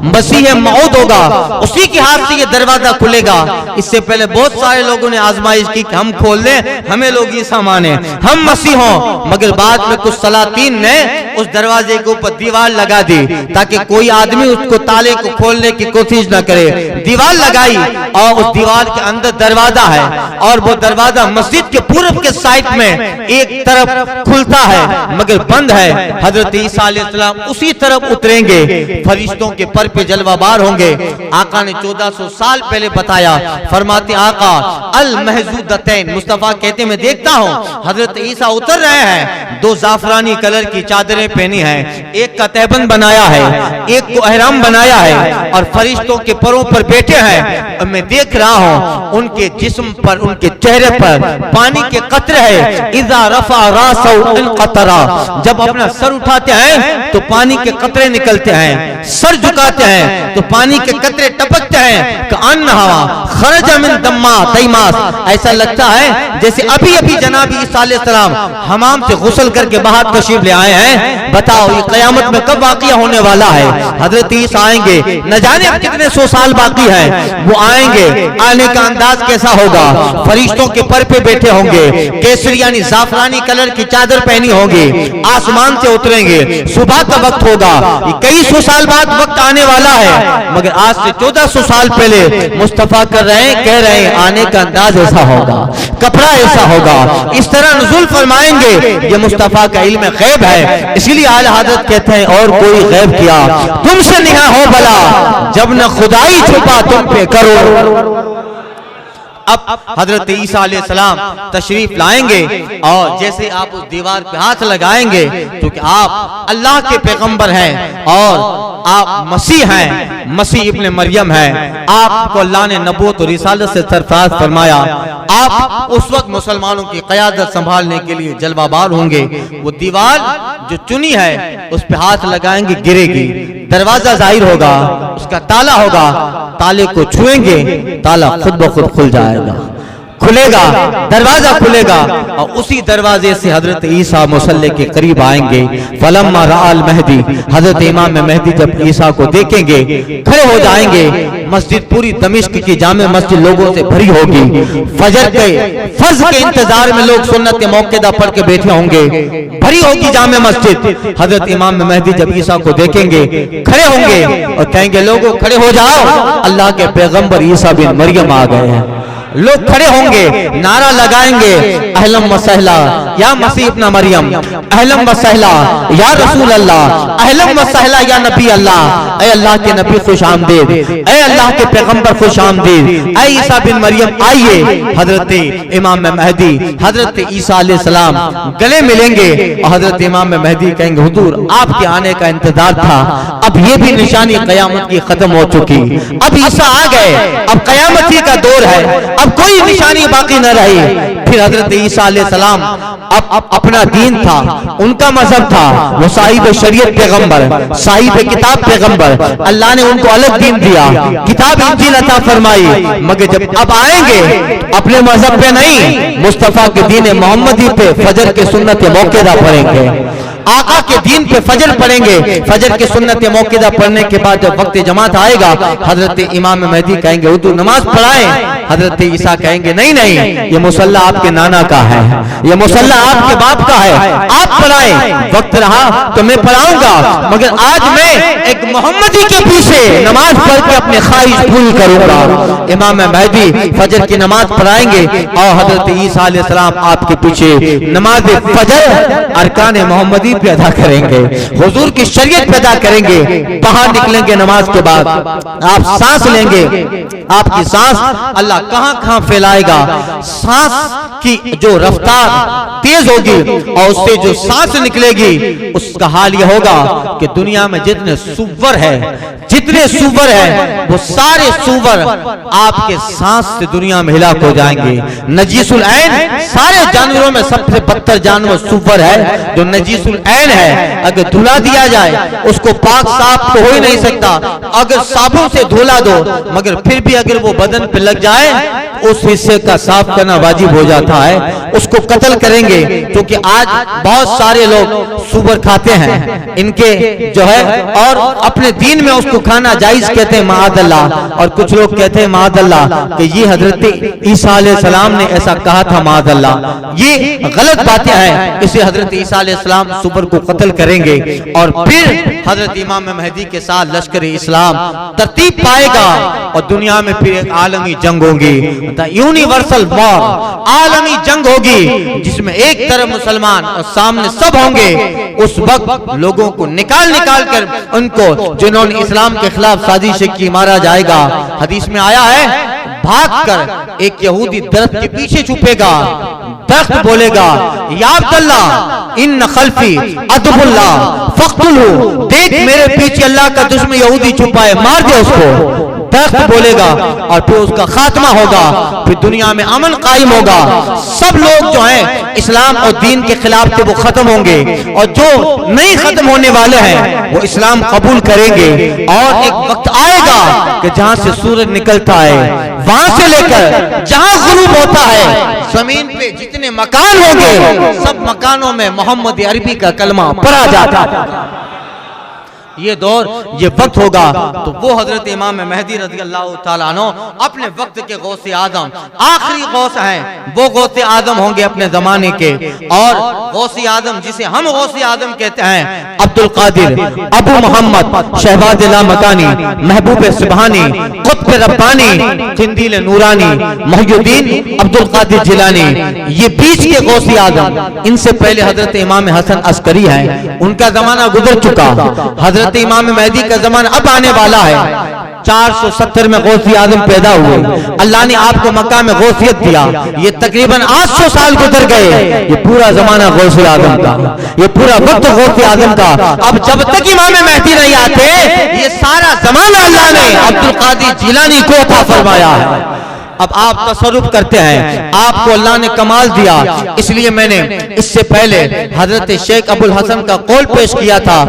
Speaker 1: मसीह मौद होगा, उसी के हाथ से ये दरवाजा खुलेगा। इससे पहले बहुत सारे लोगों ने आजमाइश की कि हम खोल दें, हमें लोग ये सामान है, हम मसीह हों, मगर बाद में कुछ सलातीन ने उस दरवाजे के ऊपर दीवार लगा दी ताकि कोई आदमी उसको ताले को खोलने की कोशिश न करे। दीवार लगाई और उस दीवार के अंदर दरवाजा है और वो दरवाजा मस्जिद के पूरब के साइड में एक तरफ खुलता है मगर बंद है। हजरत ईसा अलैहिस्सलाम उसी तरफ उतरेंगे, फरिश्तों के पर पे जलवाबार होंगे। आका ने 1400 साल पहले बताया, फरमाते आका अल महजूदतैन, मुस्तफा कहते मैं देखता हूँ हजरत ईसा उतर रहे हैं, दो जाफरानी कलर की चादरें पहनी है, एक का तहबंद बनाया है, एक को अहराम बनाया है और फरिश्तों के परों पर बैठे हैं। और मैं देख रहा हूँ उनके जिस्म पर, उनके चेहरे पर पानी के कतरे हैं। इज़ा रफ़ा रासहु इनक़तरा, जब अपना सर उठाते हैं तो पानी के कतरे निकलते हैं, सर झुकाते हैं तो पानी के कतरे टपकते हैं। कअन्नहा खरज मिन दम्मा तैमास, ऐसा लगता है जैसे अभी अभी जनाब ईसा अलैहिस्सलाम हमाम से गुस्ल करके बाहर तशरीफ ले आए हैं। बताओ ये क़यामत में कब वाक़िया होने वाला है? हजरत ईसा आएंगे, न जाने अब कितने सौ साल बाकी हैं, वो आएंगे। आने का अंदाज कैसा होगा? फरिश्तों के पर पे बैठे होंगे, केसरी यानी जाफरानी कलर की चादर पहनी होगी, आसमान से उतरेंगे, सुबह का वक्त होगा। ये कई सौ साल बाद वक्त आने वाला है, मगर आज से 1400 साल पहले मुस्तफा कर रहे हैं, कह रहे हैं आने का अंदाज ऐसा होगा, कपड़ा ऐसा होगा, इस तरह नुज़ुल फरमाएंगे। ये मुस्तफा का इल्म गैब है, इसीलिए आला हज़रत कहते हैं और कोई गैब किया तुमसे निहा हो भला, जब न खुदाई छुपा तुम पे करो। अब हजरत ईसा अलैहिस्सलाम तशरीफ लाएंगे और जैसे आप उस दीवार पे हाथ लगाएंगे तो कि आप अल्लाह के पैगंबर हैं और आप मसीह हैं, मसीह इब्ने मरियम हैं। आपको अल्लाह ने नबूवत और रिसालत से सरफराज फरमाया। आप उस वक्त मुसलमानों की क़यादत संभालने के लिए जलवाबार होंगे। वो दीवार जो चुनी है उस पे हाथ लगाएंगे, गिरेगी, दरवाजा जाहिर होगा, उसका ताला होगा, ताले को छुएंगे, ताला खुद ब खुद खुल जाएगा, खुलेगा, दरवाजा खुलेगा और उसी दरवाजे से हजरत ईसा मुसल्ले के करीब आएंगे। फलम्मा रअल महदी, हजरत इमाम महदी जब ईसा को देखेंगे खड़े हो जाएंगे। मस्जिद पूरी दमिश्क की जामे मस्जिद लोगों से भरी होगी। फजर के इंतजार में लोग सुन्नत मौक़िदा पढ़ के बैठे होंगे, भरी होगी जामे मस्जिद। हजरत इमाम महदी जब ईसा को देखेंगे खड़े होंगे और कहेंगे लोगों खड़े हो जाओ, अल्लाह के पैगंबर ईसा बिन मरियम आ गए हैं। लोग खड़े होंगे, नारा लगाएंगे, अहलम व सहला या मसीह इब्न मरियम, अहलम व सहला या रसूल अल्लाह, अहलम व सहला या नबी अल्लाह। ऐ अल्लाह के नबी खुश आमदीद, ऐ अल्लाह के पैगंबर खुश आमदीद, ऐ ईसा बिन मरियम आइए। हजरत इमाम महदी हजरत ईसा अलैहिस्सलाम गले मिलेंगे और हजरत इमाम महदी कहेंगे हुजूर आपके आने का इंतजार था, अब ये भी निशानी कयामत की खत्म हो चुकी, अब ईसा आ गए, अब कयामत ही का दौर है, अब कोई निशानी बाकी न रही। फिर हजरत ईसा अलैहिस्सलाम अब अपना दीन था, उनका मजहब था, वो साहिब शरीयत पैगंबर, साहिब किताब पैगंबर, अल्लाह ने उनको अलग दीन दिया, किताब इंजील अता फरमाई। मगर जब अब आएंगे अपने मजहब पे नहीं, मुस्तफा के दीन मोहम्मदी पे फजर के सुन्नत मौक़िदा पढ़ेंगे, आका के दीन पे फजर पढ़ेंगे। फजर के सुन्नत मौक़िदा पढ़ने के बाद जब वक्त जमात आएगा, हजरत इमाम महदी कहेंगे हुजूर नमाज पढ़ाएं। हजरत ईसा कहेंगे नहीं नहीं, ये मुसल्ला आपके नाना का है, ये मुसल्ला आपके बाप का है, आप पढ़ाएं। वक्त रहा तो मैं पढ़ाऊंगा, मगर आज मैं एक मोहम्मदी के पीछे नमाज पढ़ के अपने ख्वाहिश पूरी करूंगा। इमाम महदी फजर की नमाज पढ़ाएंगे और हजरत ईसा अलैहिस्सलाम आपके पीछे नमाज फजर अरकान मोहम्मदी पे अदा करेंगे, हुजूर की शरीयत पे अदा करेंगे। बाहर निकलेंगे नमाज के बाद, आप सांस लेंगे, आपकी सांस अल्लाह कहां कहां फैलाएगा। सांस की जो रफ्तार तेज होगी और उससे जो सांस निकलेगी उसका हाल यह होगा कि दुनिया में जितने सुवर है, जितने सुवर है, वो सारे सुवर आपके सांस से दुनिया में हिलाक हो जाएंगे। नजीसुल ऐन, सारे जानवरों में सबसे बदतर जानवर सुवर है जो नजीसुल ऐन है। अगर धुला दिया जाए उसको पाक साफ तो हो ही नहीं सकता, अगर साबुन से धुला दो, मगर फिर भी अगर वो बदन पे लग जाए उस हिस्से का साफ करना वाजिब हो जाता है, उसको कत्ल करेंगे। क्योंकि आज बहुत सारे लोग सुवर खाते हैं, इनके जो है और अपने दीन में उसको खाना जायज कहते हैं माअदल्लाह, और कुछ लोग कहते हैं माअदल्लाह कि ये हजरत ईसा अलैहिस्सलाम ने ऐसा कहा था माअदल्लाह। ये गलत बातें हैं, इसे हजरत ईसा अलैहिस्सलाम सुवर को कत्ल करेंगे और फिर हजरत इमाम महदी के साथ लश्कर इस्लाम तरतीब पाएगा और दुनिया में फिर एक आलमी जंग होगी, यूनिवर्सल वॉर, आलमी जंग होगी जिसमें एक तरफ मुसलमान और सामने सब होंगे। उस वक्त लोगों को निकाल निकाल कर उनको जिन्होंने इस्लाम के खिलाफ साजिश की मारा जाएगा। हदीस में आया है भागकर एक यहूदी दरख्त के पीछे छुपेगा, दरख्त बोलेगा या अब्दुल्लाह इन खल्फी अदबुल्लाह फक्तुलहु, देख मेरे पीछे अल्लाह का दुश्मन यहूदी छुपा है, मार दे उसको। दरख्त बोलेगा और फिर उसका खात्मा होगा, फिर दुनिया में अमन कायम होगा। सब लोग जो हैं इस्लाम और दीन के खिलाफ थे वो खत्म होंगे, और जो नहीं खत्म होने वाले हैं वो इस्लाम कबूल करेंगे। और एक वक्त आएगा कि जहां से सूरज निकलता है वहां से लेकर जहां गुरूब होता है, जमीन पे जितने मकान होंगे सब मकानों में मोहम्मद अरबी का कलमा पढ़ा जाता है। ये दौर, ये वक्त होगा तो वो हजरत इमाम मेहदी रज़ी अल्लाह ताला अन्हु अपने वक्त के गौसे आदम, आखिरी गौस हैं, वो गौसे आदम होंगे अपने जमाने के। और गौसे आदम जिसे हम गौसे आदम कहते हैं, अब्दुल कादिर, अबू मोहम्मद, शहबाज लामकानी, महबूब सुबहानी, कुतुब रब्बानी, किंदील नूरानी, मुहियुद्दीन अब्दुल कादिर जिलानी, ये बीच के गौसे आदम। इनसे पहले हजरत इमाम हसन अस्करी हैं, उनका जमाना गुजर चुका। हजरत इमाम मेहदी का जमाना अब आने वाला है। 470 में गौसी आदम पैदा हुए, अल्लाह ने आपको मक्का में गौसियत दिया। ये तकरीबन 800 साल गुजर गए, ये पूरा जमाना गौसी आदम का, ये पूरा वक्त गौसी आदम का। अब जब तक इमाम मेहदी नहीं आते, ये सारा जमाना अल्लाह ने अब्दुल कादिर जिलानी को अता फरमाया है। अब आप तसर्रुफ करते हैं, आपको अल्लाह ने कमाल दिया। इसलिए मैंने इससे पहले हजरत शेख अबुल हसन का कौल पेश किया था।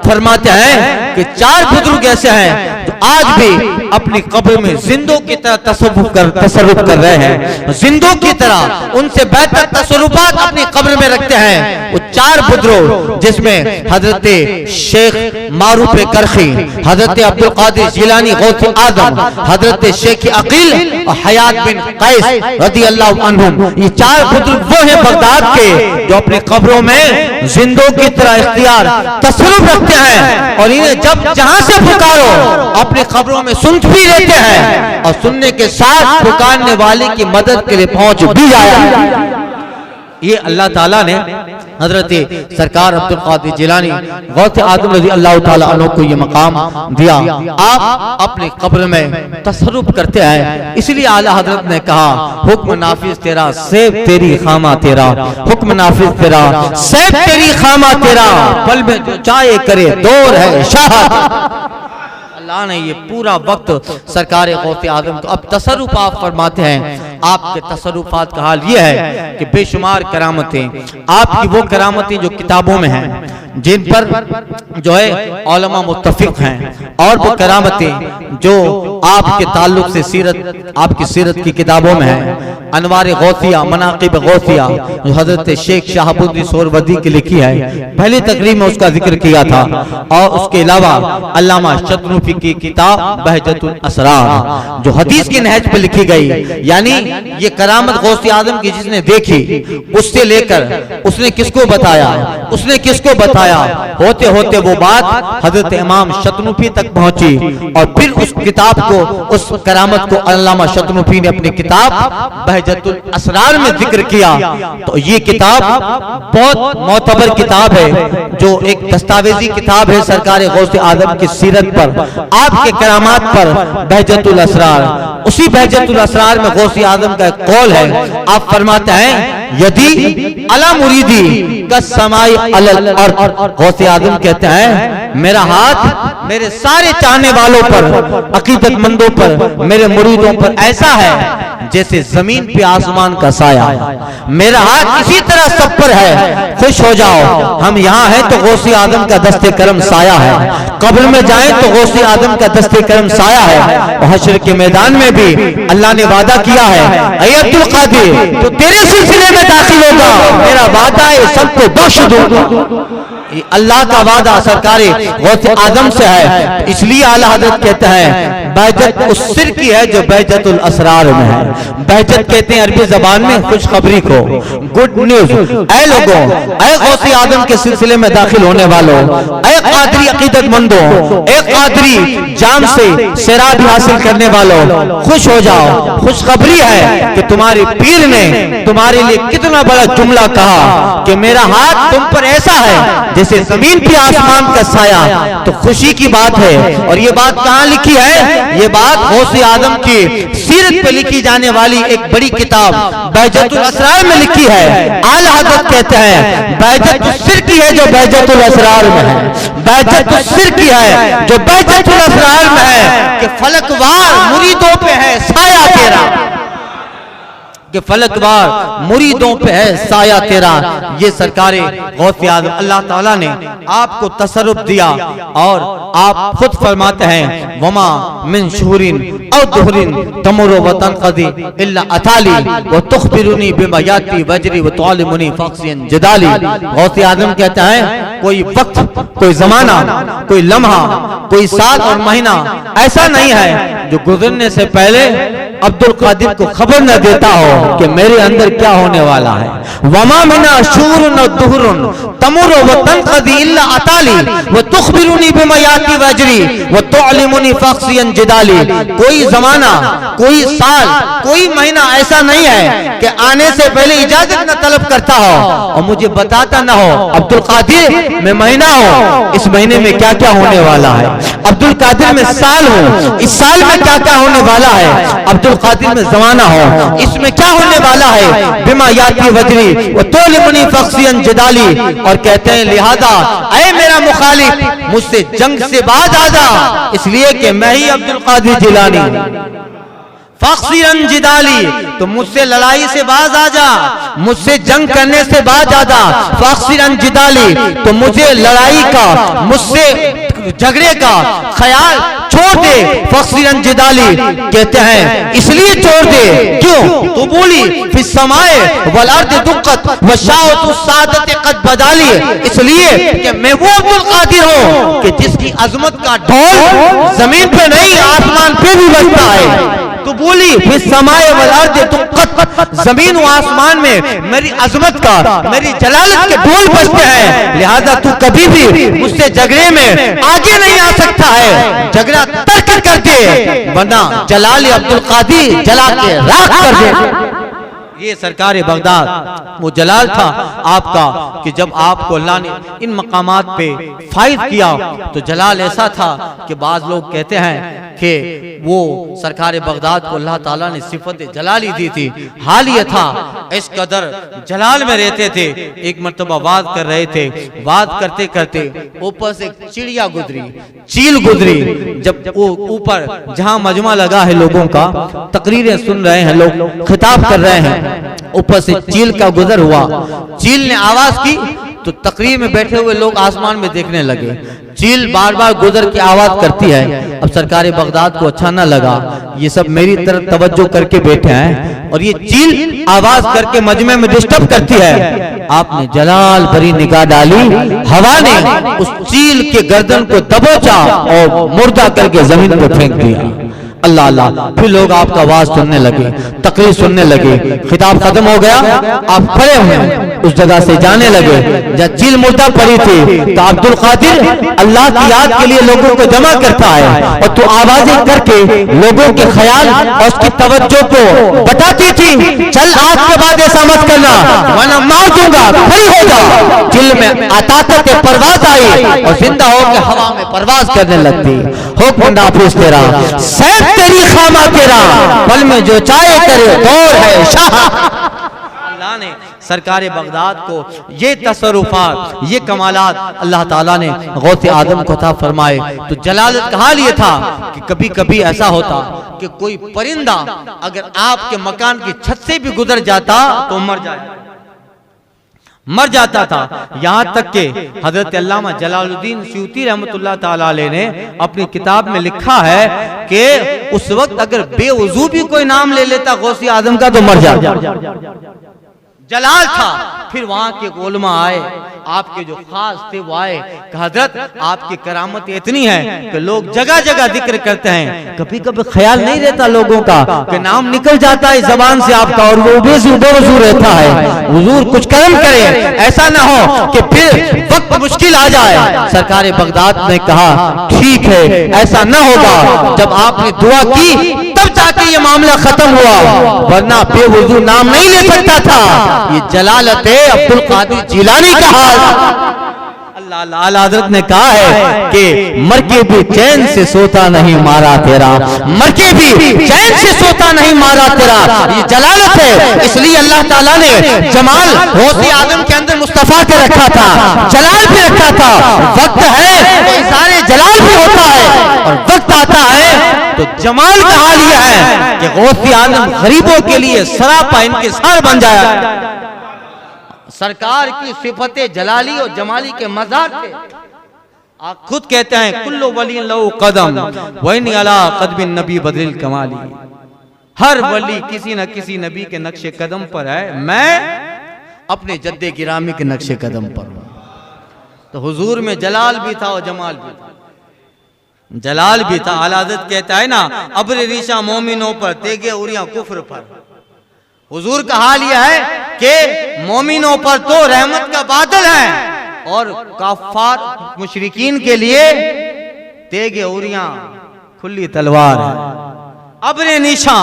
Speaker 1: फरमाते हैं कि 4 बुजुर्ग ऐसे हैं जो आज भी अपनी कब्र में जिंदों की तरह तसर्रुफ कर रहे हैं, जिंदों की तरह उनसे बेहतर तसर्रुफात अपनी कब्र में रखते हैं। वो 4 बुजुर्ग जिसमें हजरत शेख मारूफ करखी, हजरत अब्दुल कादिर जिलानी गौसे आदम, हजरत शेख अकील और हयात बिन कैस रज़ी अल्लाह अन्हुम, ये 4 बुजुर्ग वो हैं बगदाद के जो अपनी कब्रों में जिंदों की तरह इख्तियार तसर्रुफ रखते हैं। और इन्हें जब जहां से पुकारो अपनी कब्रों में सुन भी लेते हैं, और सुनने के साथ पुकारने वाले की मदद के लिए पहुंच भी जाया। ये अल्लाह ताला ने हजरत सरकार अब्दुल कादिर जिलानी गौसे आदम रज़ी अल्लाह ताला अन्हु को ये मकाम दिया। आप अपनी कब्र में तसर्रुफ करते हैं, इसलिए आला हजरत ने कहा, हुक्म नाफिज तेरा, सेब तेरी खामा तेरा, हुक्म नाफिज तेरा, सेब तेरी खामा तेरा, पल में जो चाहे करे दौर है शाह। अल्लाह ने ये पूरा वक्त सरकार गौसे आदम को, अब तसर्रुफ आप फरमाते हैं। आपके तसर्रुफात का हाल ये है कि बेशुमार करामतें, आपकी वो करामतें जो किताबों में हैं, जिन पर जो है उलमा मुत्तफिक हैं, और वो करामतें जो आपके ताल्लुक से सीरत, आपकी सीरत की किताबों में है। अनवार गौसिया, मनाकिब गौसिया जो हजरत शेख शहाबुद्दीन सोहरवर्दी की लिखी है, पहली तकरीब में उसका जिक्र किया था। और उसके अलावा अल्लामा शतनूफी की किताब बहजतुल असरार जो हदीस की नहज पर लिखी गई, यानी ये करामत गौसे आदम की जिसने देखी, उससे लेकर उसने किसको बताया, उसने किसको बताया, होते होते वो बात हजरत इमाम शतनूफी तक पहुंची। और फिर उस किताब को, उस करामत को अल्लामा शतनूफी ने अपनी किताब बहजतुल असरार में जिक्र किया। तो ये किताब बहुत मोतबर किताब है, जो एक दस्तावेजी किताब है सरकार गौसे आदम की सीरत पर, आपके करामात पर। बहजतुल असरार, उसी बहजतुल असरार में गौसे आदम का एक कौल है। आप फरमाते हैं, यदि अला मुरीदी का समाई अलल अर्द, गौसे आदम कहते हैं मेरा हाथ मेरे सारे चाहने वालों पर, अकीदतमंदों पर, मेरे मुरीदों पर ऐसा है जैसे जमीन पे आसमान का साया। मेरा हाथ इसी तरह सब पर है, खुश हो जाओ, हम यहाँ हैं तो गौसे आदम का दस्ते करम साया है, कब्र में जाएं तो गौसे आदम का दस्ते करम साया है। और हश्र के मैदान में भी अल्लाह ने वादा किया है, ऐ अब्दुल कादिर तो तेरे सिलसिले में दाखिल होगा, मेरा वादा है सबको बख्श दूंगा। ये अल्लाह का वादा सरकार गौसे आदम से है। इसलिए आला हजरत कहते हैं बहजत उस सिर की है जो बहजतुल असरार में है। बहजत कहते हैं अरबी जबान में खुशखबरी को, गुड न्यूज। ऐ लोगों, ऐ गौसे आदम के सिलसिले में दाखिल होने वालों, ऐ कादरी अकीदतमंदों, ऐ कादरी जाम से शराब हासिल करने वालों, खुश हो जाओ, खुशखबरी है कि तुम्हारे पीर ने तुम्हारे लिए कितना बड़ा जुमला कहा कि मेरा हाथ तुम पर ऐसा है जैसे जैसे जमीन पे आसमान का साया, तो खुशी की बात है। और ये बात कहाँ लिखी है? ये बात गौसे आजम की सीरत पे लिखी जाने वाली एक बड़ी किताब बहजतुल असरार में लिखी है। आला हज़रत कहते हैं बहजतुल सिर की है जो बहजतुल असरार में है, बहजतुल सिर की है जो बहजतुल असरार में है, कि फलकवार मुरीदों पे है साया तेरा, कि फलकवार मुरीदों पे है साया तेरा। ये सरकारे गौसे आज़म अल्लाह ताला ने आपको तसर्रुफ दिया और आप खुद फरमाते हैं वमा मिन शुहरिन औ दुहरिन तमुरु व तनक़दी इल्ला अताली व तुखबिरुनी बिमा याती वजरी व तुअल्लिमुनी फ़क्सियन जदाली। गौसे आज़म कहते हैं कोई वक्त, कोई जमाना, कोई लम्हा, कोई साल और महीना ऐसा नहीं है जो गुजरने से पहले अब्दुल कादिर को खबर न देता हो कि मेरे अंदर क्या होने वाला है। वमा मिना शूरुन व दुहरुन तमुरु व तनक़दी इल्ला अताली व तुखबिरुनी बिमा याती वजरी व तुअल्लिमुनी फ़क्सियन जदाली। कोई जमाना, कोई साल, कोई महीना ऐसा नहीं है कि आने से पहले इजाजत न तलब करता हो और मुझे बताता ना हो अब्दुल कादिर मैं महीना हूँ, इस महीने में क्या क्या होने वाला है। अब्दुल कादिर में साल हूँ, इस साल में क्या क्या होने वाला है। अब्दुल कादिर में जमाना हो, इसमें क्या होने वाला है। बिमा याती वजरी व तुअल्लिमुनी फ़क्सियन जदाली। और कहते हैं लिहाजा ऐ मेरा मुखालिफ मुझसे जंग से बाज आ जा, इसलिए कि मैं ही अब्दुल कादिर जिलानी। फ़क्सियन जिदाली, तो मुझसे लड़ाई से बाज आ जा, मुझसे जंग करने से बाज आ जा। फ़क्सियन जिदाली, तो मुझे लड़ाई का, मुझसे झगड़े का ख्याल छोड़ दे। फ़क्सियन जिदाली कहते हैं इसलिए छोड़ दे, क्यों? तो बोली फिस समाए वल अर्द दुक्कत व शाअतु सादत कद बदाली, इसलिए कि मैं वो अब्दुल कादिर हूँ कि जिसकी अजमत का ढोल जमीन पे नहीं आसमान पे भी बजता है। तो बोली फिस समाए वल अर्द दुक्कत, जमीन व आसमान में मेरी अजमत का, मेरी जलालत के ढोल बजते हैं, लिहाजा तू कभी भी मुझसे झगड़े में आगे नहीं आ सकता है। झगड़ा तर्क कर दे वरना जलाल अब्दुल कादिर जला के राख कर दे। ये सरकार बगदाद वो जलाल था आपका कि जब आपको अल्लाह ने इन मकामात पे फाइज किया तो जलाल ऐसा था कि बाज लोग कहते हैं कि वो सरकार बगदाद को अल्लाह ताला ने सिफत जलाली दी थी। हाल ये था इस कदर जलाल में रहते थे। एक मर्तबा वाद कर रहे थे, वाद करते करते ऊपर से चिड़िया गुजरी, चील गुजरी। जब वो ऊपर जहां मजमा लगा है लोगों का, तकरीरें सुन रहे हैं लोग, खिताब कर रहे हैं, ऊपर से चील का गुजर हुआ। चील ने आवाज की तो तकरीर में बैठे हुए लोग आसमान में देखने लगे। चील बार बार गुजर की आवाज करती है। अब सरकार बगदाद को अच्छा ना लगा, ये सब मेरी तरफ तवज्जो करके बैठे हैं और ये चील आवाज करके मजमे में डिस्टर्ब करती है। आपने जलाल भरी निगाह डाली, हवा ने उस चील के गर्दन को दबोचा और मुर्दा करके जमीन पर फेंक दिया। अल्लाह अल्लाह। फिर लोग आपका आवाज सुनने लगे, तकरीर सुनने लगे, खिताब खत्म हो गया, आप खड़े हुए उस जगह से जाने लगे जहाँ चील मुर्दा पड़ी थी। तो अब्दुल कादिर अल्लाह की याद के लिए लोगों को जमा करता है और तो आवाजें करके लोगों के ख्याल और उसकी तवज्जो को बताती थी, चल आज के बाद ऐसा मत करना वरना मार दूंगा, खड़ी हो जाओ। दिल में ताकत परवाज आई और जिंदा होकर हवा में परवाज करने लगती। हुक्म नाफिज तेरा, सैफ तेरी खामा तेरा, पल में जो चाहे करे दौर है शाह। अल्लाह ने सरकार बगदाद को ये तसरुफात, ये कमालात अल्लाह ताला ने गौसे आदम को अता फरमाए। तो जलालत का हाल ये था कि कभी कभी ऐसा होता कि कोई परिंदा अगर आपके मकान की छत से भी गुजर जाता तो मर जाता था। यहाँ तक के हजरत अल्लामा जलालुद्दीन सयूती रहमतुल्लाह ताला अलैह ने अपनी किताब में लिखा है कि उस वक्त अगर बेवजू भी कोई नाम ले लेता गौसे आजम का तो मर जाता। जलाल था। फिर वहां के उलमा आए, आपके जो खास थे वो आए कि हजरत आपकी करामत इतनी है कि लोग जगह जगह जिक्र करते हैं, कभी कभी ख्याल नहीं रहता लोगों का कि नाम निकल जाता है जबान से आपका और वो बेवजू रहता है। हुजूर कुछ कर्म करे, ऐसा ना हो कि फिर वक्त मुश्किल आ जाए। सरकार बगदाद ने कहा ठीक है, ऐसा न होगा। जब आपने दुआ की तब जाके ये मामला खत्म हुआ, वरना बेवजू नाम नहीं ले सकता था। ये जलालत है अब्दुल कादिर जिलानी का हाल। अल्लाह अल्लाह हज़रत ने कहा है कि मर के भी चैन से सोता नहीं मारा तेरा, मर के भी चैन से सोता नहीं मारा तेरा। ये जलालत है, इसलिए अल्लाह ताला ने जमाल गौसे आजम के अंदर मुस्तफा के रखा था, जलाल भी रखा था। वक्त है तो इज़हारे जलाल भी होता है और वक्त आता है तो जमाल का हाल यह है कि गौसे आजम गरीबों के लिए सरापा इनके सर बन जाया। सरकार की सिफते जलाली और जमाली के मज़ार थे। आप खुद कहते हैं कुल्लु वली लहू कदम वइन अला कदबिन नबी बदरिल कमाली। हर वली किसी न किसी नबी के नक्शे कदम पर है, मैं अपने जद्दे गिरामी के नक्शे कदम पर हूं। तो हुजूर में जलाल भी था और जमाल भी था, जलाल भी था। आला हज़रत कहता है ना, अब्र रीशा मोमिनों पर तेगे उरिया कुफ्र पर। हुजूर का हाल यह है कि मोमिनों पर तो रहमत का बादल है और काफार मुशरिकीन के लिए तेगे उरिया खुली तलवार है। अब्र निशा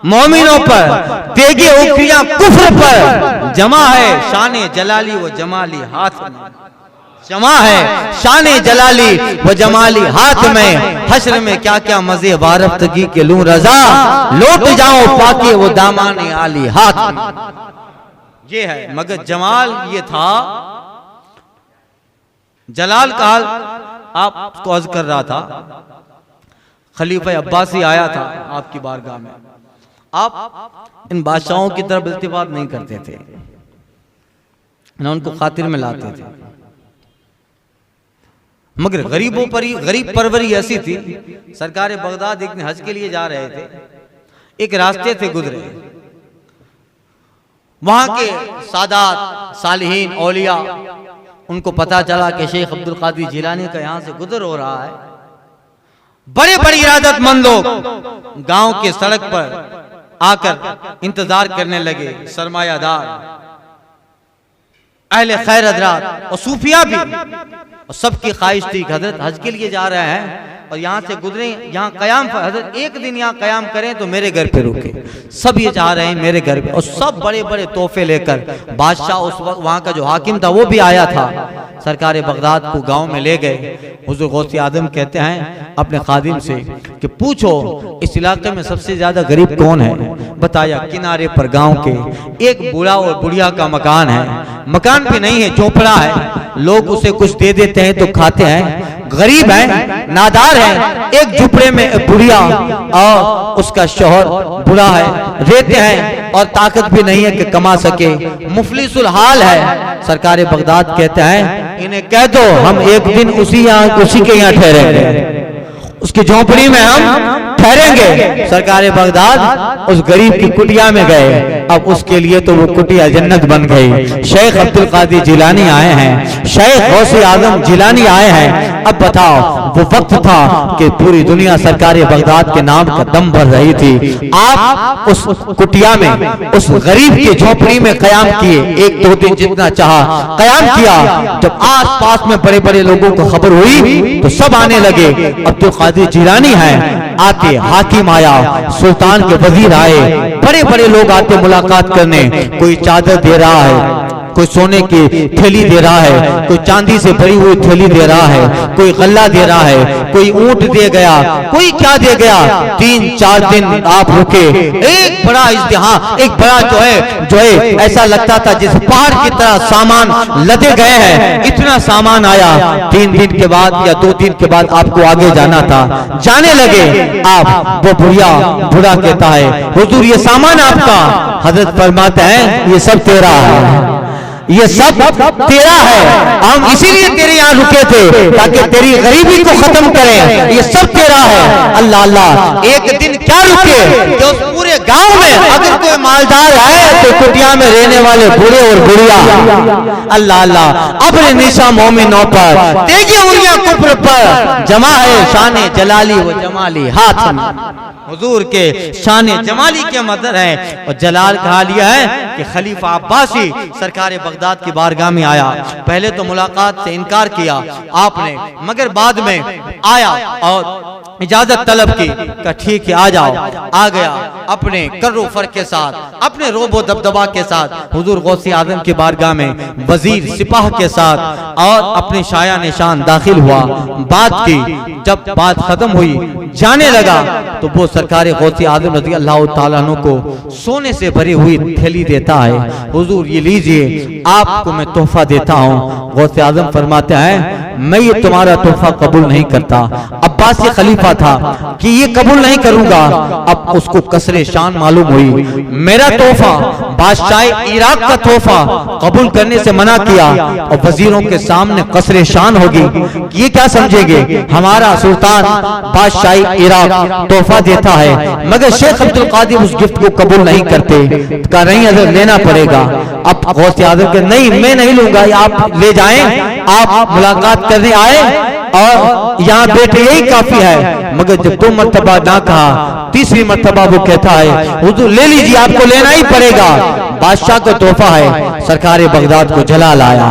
Speaker 1: मोमिनों पर तेगे उखियां कुफ्र पर, जमा है शाने जलाली व जमाली हाथ में, जमा है शाने जलाली व जमाली हाथ में। हश्र में क्या क्या मजे बारफ्तगी के लूं रजा, लौट जाऊं पाके वो दामाने आली हाथ में। ये है, मगर जमाल ये था। जलाल का हाल आपको अर्ज कर रहा था, खलीफा अब्बासी आया था आपकी बारगाह में। आप इन बादशाहों की तरफ इल्तिफात नहीं करते थे, ना उनको खातिर में लाते थे, मगर गरीबों पर ही गरीब परवरी ऐसी थी। सरकार बगदाद एक दिन हज के लिए जा रहे थे, एक रास्ते से गुजरे, वहां के सादात सालिहीन औलिया, उनको पता चला कि शेख अब्दुल कादिर जिलानी का यहां से गुजर हो रहा है। बड़े बड़े इरादतमंद लोग गांव के सड़क पर आकर इंतजार करने लगे, सरमायादार, अहले खैर हजरात और सूफिया भी। और सबकी ख्वाहिश थी कि हजरत हज के लिए जा रहे हैं और यहाँ से गुजरे, यहाँ कयाम पर हजरत एक दिन यहाँ कयाम करें तो मेरे घर पे रुके। सब ये चाह रहे हैं मेरे घर पे। और सब बड़े बड़े तोहफे लेकर, बादशाह उस वक्त वहाँ का जो हाकिम था वो भी आया था, सरकार बगदाद को गांव में ले गए। हुजूर गौसे आजम कहते हैं अपने खादिम से कि पूछो इस इलाके में सबसे ज्यादा गरीब कौन है। बताया किनारे पर गांव के एक बूढ़ा और बुढ़िया का मकान है, मकान भी नहीं है, झोपड़ा है। लोग उसे कुछ दे देते हैं तो खाते हैं, गरीब है, नादार है। एक झुपड़े में बुढ़िया और उसका शौहर बुरा है, रहते हैं और ताकत भी नहीं है कि कमा सके, मुफलिसुल हाल है। सरकार बगदाद कहते हैं इन्हें कह दो हम एक दिन उसी के यहाँ ठहरेंगे, उसकी झोपड़ी में हम ठहरेंगे। सरकार बगदाद उस गरीब की कुटिया में गए। अब उसके लिए तो वो कुटिया जन्नत बन गई। शेख अब्दुल कादिर जिलानी आए हैं, शेख गौसे आजम जिलानी आए हैं। अब बताओ, वो वक्त था कि पूरी दुनिया सरकार बगदाद के नाम का दम भर रही थी। आप उस कुटिया में उस गरीब की झोपड़ी में कयाम किए, एक दो दिन जितना चाहा कयाम किया। जब आस पास में बड़े बड़े लोगों को खबर हुई तो सब आने लगे। अब्दुल कादिर जिलानी है, आते हाकिम आया, सुल्तान के वजीर आए, बड़े बड़े लोग आते मुलाकात करने। कोई चादर दे रहा है, कोई सोने की थैली दे रहा है, कोई चांदी से भरी हुई थैली दे रहा है, कोई गल्ला दे रहा है, कोई ऊंट दे गया, कोई क्या दे गया। 3-4 दिन आप रुके। एक बड़ा इज्तिहाम, एक बड़ा जो है ऐसा लगता था जिस पहाड़ की तरह सामान लदे गए हैं, इतना सामान आया। 3 दिन के बाद या 2 दिन के बाद आपको आगे जाना था, जाने लगे आप। वो बुढ़ा कहता है हुजूर ये सामान आपका। हजरत फरमाते हैं ये सब तेरा है, ये सब तेरा है, हम इसीलिए तेरे यहाँ रुके थे ताकि तेरी गरीबी को खत्म करें। ये सब तेरा है। अल्लाह अल्लाह, एक दिन क्या रुके कि उस पूरे गांव में अगर कोई मालदार है तो कुटिया में रहने वाले बूढ़े और बुढ़िया, अल्लाह अल्लाह, अब्र निशा मोमिनों पर तेगी उरिया कुफ्र पर, जमा है शाने जलाली व जमाली हाथ में। हुजूर के शाने जमाली के मदर है और जलाल का हाल यह है कि खलीफा अब्बासी सरकार बगदाद की बारगाह में आया। पहले तो मुलाकात से इनकार किया आपने, मगर बाद में आया और इजाजत तलब की, का ठीक है आ जाओ। आ गया अपने कर्रो फर के साथ, अपने रोबो दबदबा के साथ हुजूर गौसे आजम की बारगाह में वजीर सिपाह के साथ और अपने शाया निशान दाखिल हुआ। बात की, जब बात खत्म हुई जाने लगा तो वो सरकार गौसे आजम रज़ी अल्लाह ताला अन्हु को सोने से भरी हुई थैली देता है। हुजूर ये लीजिए, आपको मैं तोहफा देता हूँ। गौसे आजम फरमाते हैं मैं ये तुम्हारा तोहफा कबूल नहीं करता। अब्बासी खलीफा था कि ये कबूल नहीं करूंगा। अब उसको कसरे शान मालूम हुई। मेरा तोहफा बादशाह इराक का तोहफा कबूल करने से मना किया और वजीरों के सामने कसरे शान होगी। ये क्या समझेंगे, हमारा सुल्तान बादशाह इराक तोहफा देता है मगर शेख अब्दुल कादिर उस गिफ्ट को कबूल नहीं करते। कहा नहीं अगर लेना पड़ेगा। अब गौसे आजम के नहीं मैं नहीं लूंगा, आप ले जाएं, आप मुलाकात करने आए और यहाँ बैठे यही काफी है। मगर जब 2 मरतबा ना कहा, तीसरी मरतबा वो कहता है हुजूर ले लीजिए, आपको लेना ही पड़ेगा। बादशाह का तोहफा है। सरकार बगदाद को जलाल आया,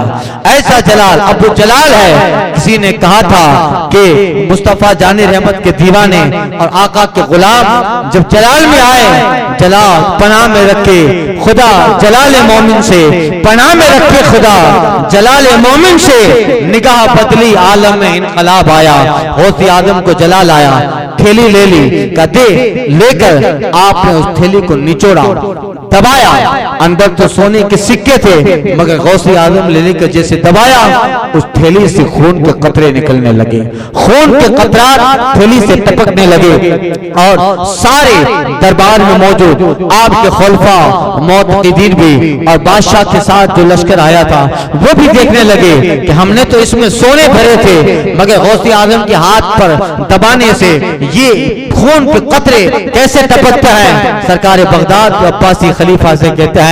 Speaker 1: ऐसा जलाल, अब वो जलाल है। किसी ने कहा था कि मुस्तफा जाने रहमत के दीवाने और आका के गुलाम जब जलाल में आए, जलाल पनाह में रखे खुदा, जलाल मोमिन से पनाह में रखे खुदा, जलाल मोमिन से निगाह बदली, आलम में इनकलाब आया। गौसे आजम को जलाल आया, थैली ले ली, का दे, लेकर आपने उस थैली को निचोड़ा, दबाया। अंदर तो सोने के सिक्के थे मगर गौसे आजम लेने के जैसे दबाया उस थैली से खून के कतरे निकलने लगे। खून के कतरात थैली से टपकने लगे और सारे दरबार में मौजूद आपके खुलफा मुअत्तक़ीदीन भी और बादशाह के साथ जो लश्कर आया था वो भी देखने लगे कि हमने तो इसमें सोने भरे थे मगर गौसे आजम के हाथ पर दबाने से ये खून के कतरे कैसे टपकते हैं। सरकार बगदाद के अब्बासी खलीफा से कहते हैं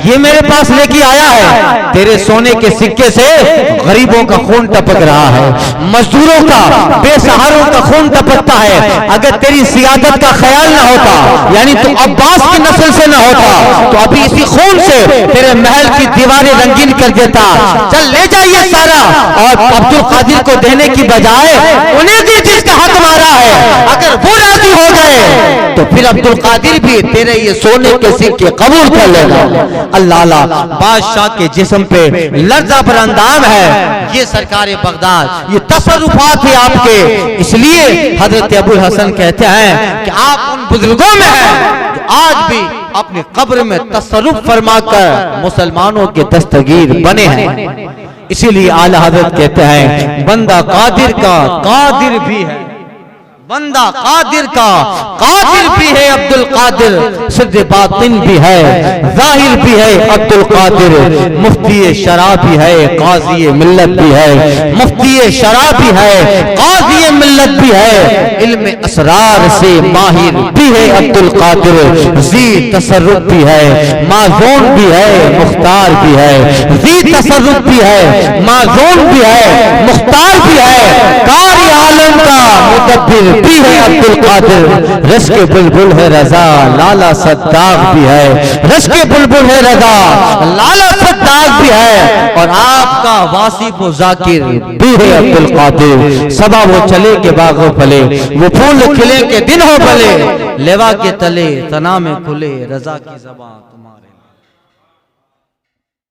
Speaker 1: ये मेरे पास लेके आया है, तेरे सोने के सिक्के से गरीबों का खून टपक रहा है, मजदूरों का, बेसहारों का खून टपकता है। अगर तेरी सियादत का ख्याल ना होता, यानी तू अब्बास की नस्ल से ना होता, तो अभी इसी खून से तेरे महल की दीवारें रंगीन कर देता। चल ले जाइए सारा, और अब्दुल कादिर को देने की बजाय उन्हें भी जिसका हक मारा है, अगर वो राजी हो गए तो फिर अब्दुल कादिर भी तेरे ये सोने के सिक्के कबूल कर लेगा। अल्लाह बादशाह के जिस्म पे लर्जा पर अंदाज है। ये सरकार बगदाद, ये तसर्रुफात है आपके। इसलिए हजरत अबुल हसन कहते हैं कि आप उन बुजुर्गों में हैं जो आज भी अपनी कब्र में तसर्रुफ फरमाकर मुसलमानों के दस्तगीर बने हैं। इसीलिए आला हजरत कहते हैं बंदा कादिर का कादिर भी है, बंदा कादिर का कादिर भी है अब्दुल कादिर, सिद्ध बातिन भी है, जाहिर भी है अब्दुल कादिर, मुफ्ती शराब भी है, काजी मिल्लत भी है, मुफ्ती शराब भी है, काजी मिल्लत भी है, इल्म असरार से माहिर भी है अब्दुल कादिर, जी तसर्रुफ भी है, माज़ून भी है, मुख्तार भी है, जी तसर्रुफ भी है, माज़ून भी है, मुख्तार भी है, कारी आलम का मुदब्बिर भी है अब्दुल कादिर, रश के बुलबुल है रजा, लाला सद्दाक भी है, रश के बुलबुल है रजा, लाला सद्दाक भी है, और आपका वासिफ व जाकिर भी है अब्दुल कादिर। सबा वो चले के बागों फले, वो फूल खिले के दिन हो भले, लेवा के तले तना में खुले रजा की ज़बां तुम्हारे।